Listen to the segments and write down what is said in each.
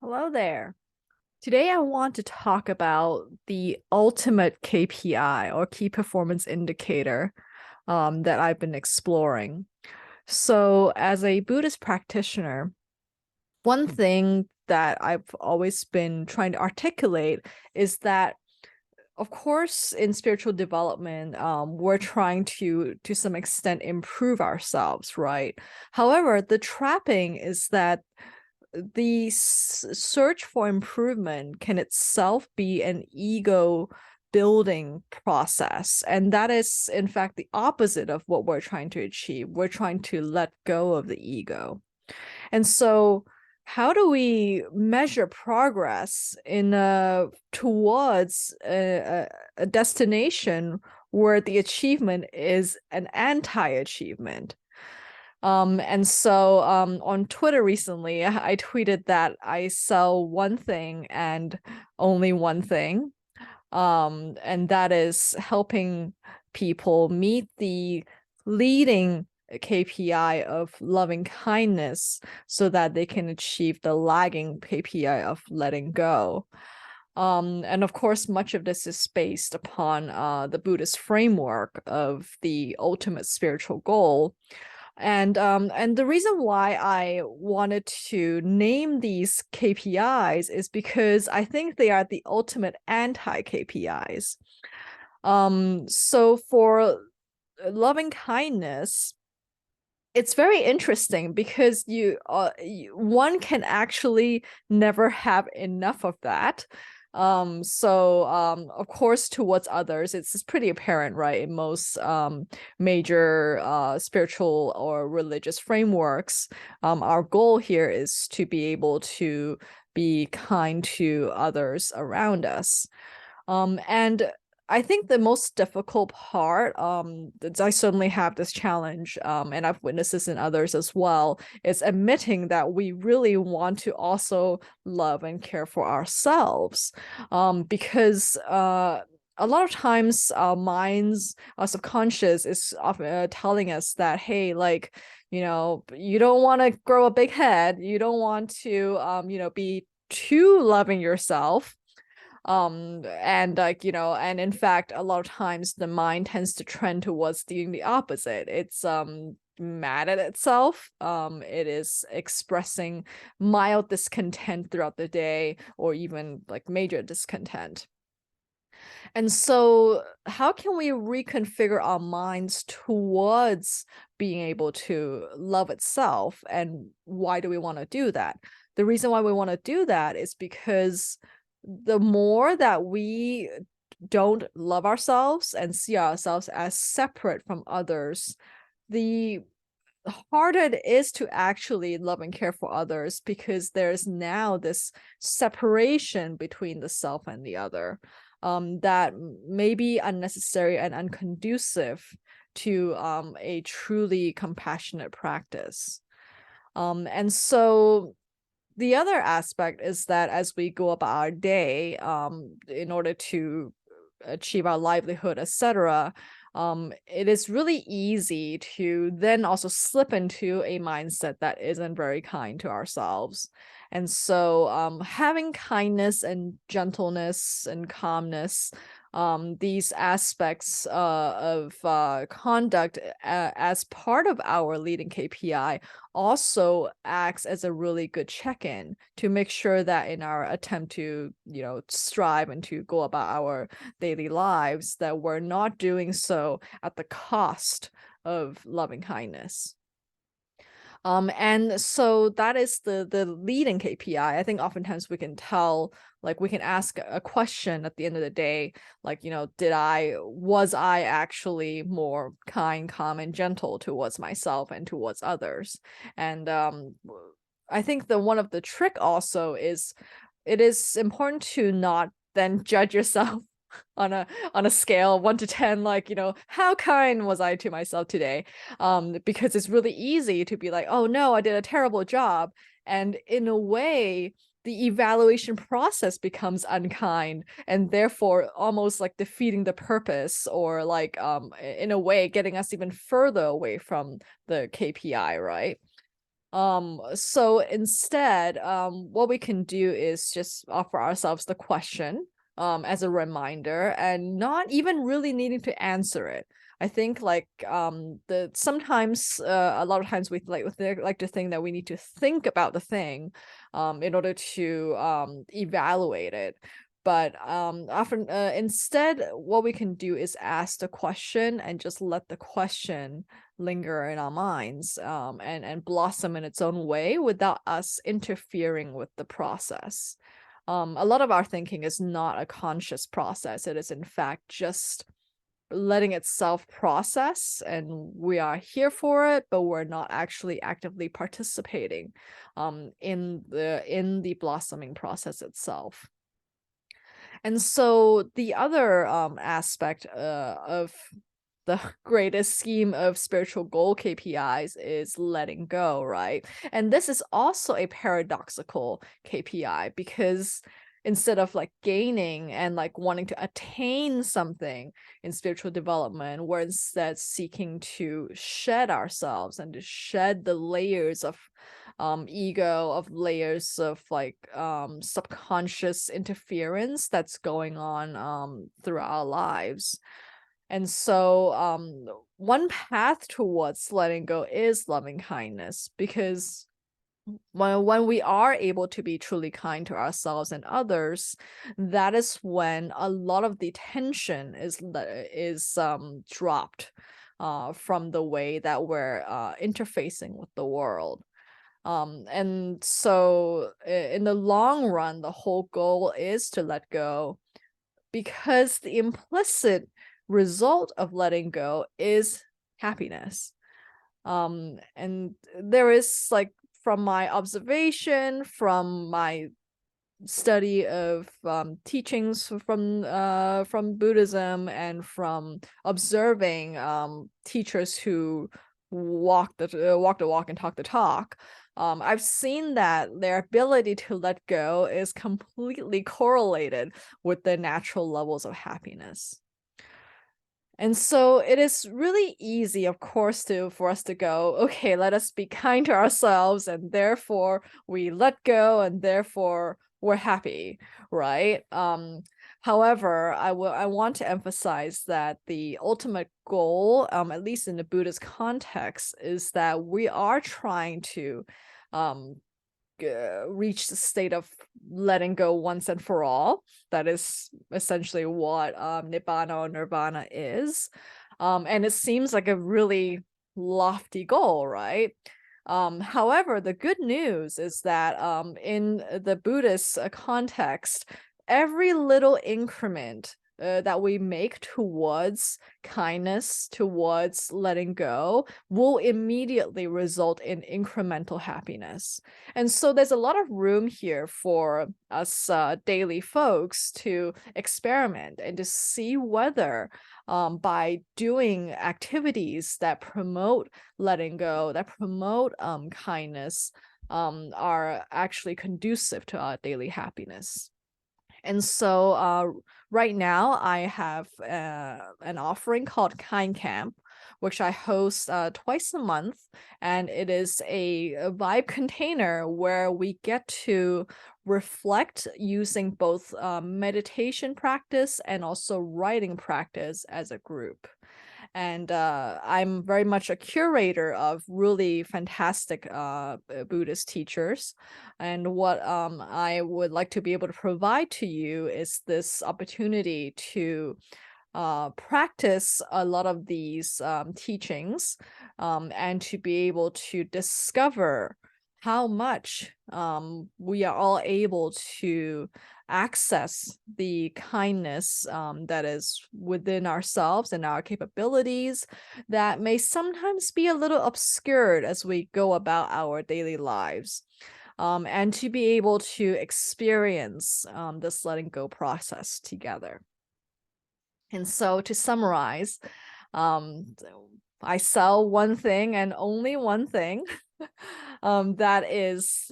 Hello there. Today I want to talk about the ultimate KPI or key performance indicator that I've been exploring. So, as a Buddhist practitioner, one thing that I've always been trying to articulate is that, of course, in spiritual development, we're trying to some extent, improve ourselves, right? However, the trapping is that the search for improvement can itself be an ego building process. And that is, in fact, the opposite of what we're trying to achieve. We're trying to let go of the ego. And so, how do we measure progress towards a destination where the achievement is an anti-achievement? And so on Twitter recently, I tweeted that I sell one thing and only one thing. And that is helping people meet the leading KPI of loving kindness so that they can achieve the lagging KPI of letting go. And of course, much of this is based upon the Buddhist framework of the ultimate spiritual goal. And the reason why I wanted to name these KPIs is because I think they are the ultimate anti-KPIs. So for loving kindness, it's very interesting because one can actually never have enough of that. Of course, towards others, it's pretty apparent, right? In most major spiritual or religious frameworks, our goal here is to be able to be kind to others around us. And I think the most difficult part, I certainly have this challenge, and I've witnessed this in others as well, is admitting that we really want to also love and care for ourselves. Because a lot of times our minds, our subconscious is often telling us that, hey, like, you don't want to grow a big head, you don't want to, be too loving yourself, and in fact a lot of times the mind tends to trend towards doing the opposite. It's mad at itself. It is expressing mild discontent throughout the day, or even like major discontent. And so how can we reconfigure our minds towards being able to love itself, and why do we want to do that? The reason why we want to do that is because the more that we don't love ourselves and see ourselves as separate from others, the harder it is to actually love and care for others, because there's now this separation between the self and the other, that may be unnecessary and unconducive to a truly compassionate practice. And so the other aspect is that as we go about our day, in order to achieve our livelihood, etc., it is really easy to then also slip into a mindset that isn't very kind to ourselves. And so, having kindness and gentleness and calmness, these aspects of conduct as part of our leading KPI also acts as a really good check-in to make sure that in our attempt to, strive and to go about our daily lives, that we're not doing so at the cost of loving kindness. And so that is the leading KPI. I think oftentimes we can tell, like we can ask a question at the end of the day, like, was I actually more kind, calm, and gentle towards myself and towards others? And I think the one of the trick also is it is important to not then judge yourself on a scale of 1 to 10, like, how kind was I to myself today? Because it's really easy to be like, oh no, I did a terrible job. And in a way, the evaluation process becomes unkind, and therefore almost like defeating the purpose, or like in a way getting us even further away from the KPI, right? So instead, what we can do is just offer ourselves the question, as a reminder, and not even really needing to answer it. I think like the sometimes a lot of times we like to think that we need to think about the thing in order to evaluate it. But often instead what we can do is ask the question and just let the question linger in our minds, and blossom in its own way without us interfering with the process. A lot of our thinking is not a conscious process. It is, in fact, just letting itself process, and we are here for it, but we're not actually actively participating in the blossoming process itself. And so the other aspect of the greatest scheme of spiritual goal KPIs is letting go, right? And this is also a paradoxical KPI because instead of like gaining and like wanting to attain something in spiritual development, we're instead seeking to shed ourselves and to shed the layers of ego, of layers of like subconscious interference that's going on through our lives. And so one path towards letting go is loving kindness, because when we are able to be truly kind to ourselves and others, that is when a lot of the tension is dropped from the way that we're interfacing with the world. And so in the long run, the whole goal is to let go, because the implicit result of letting go is happiness. And there is like, from my observation, from my study of teachings from Buddhism, and from observing teachers who walk the walk and talk the talk, I've seen that their ability to let go is completely correlated with the natural levels of happiness. And so it is really easy, of course, for us to go, okay, let us be kind to ourselves, and therefore we let go, and therefore we're happy, right? However, I want to emphasize that the ultimate goal, at least in the Buddhist context, is that we are trying to um, reach the state of letting go once and for all. That is essentially what nibbana or nirvana is. And it seems like a really lofty goal, right? However, the good news is that in the Buddhist context, every little increment that we make towards kindness, towards letting go, will immediately result in incremental happiness. And so there's a lot of room here for us daily folks to experiment and to see whether by doing activities that promote letting go, that promote kindness, are actually conducive to our daily happiness. And so right now I have an offering called Kind Camp, which I host twice a month. And it is a vibe container where we get to reflect using both meditation practice and also writing practice as a group. And I'm very much a curator of really fantastic Buddhist teachers. And what I would like to be able to provide to you is this opportunity to practice a lot of these teachings, and to be able to discover how much we are all able to access the kindness that is within ourselves and our capabilities, that may sometimes be a little obscured as we go about our daily lives. And to be able to experience this letting go process together. And so to summarize, um, I sell one thing and only one thing, that is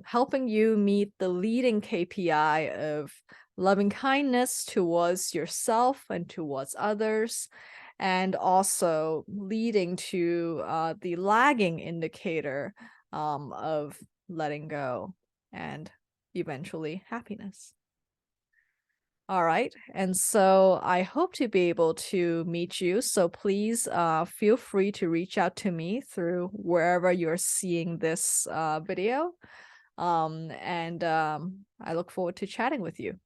helping you meet the leading KPI of loving kindness towards yourself and towards others, and also leading to the lagging indicator of letting go and eventually happiness. All right. And so I hope to be able to meet you. So please feel free to reach out to me through wherever you're seeing this video. And I look forward to chatting with you.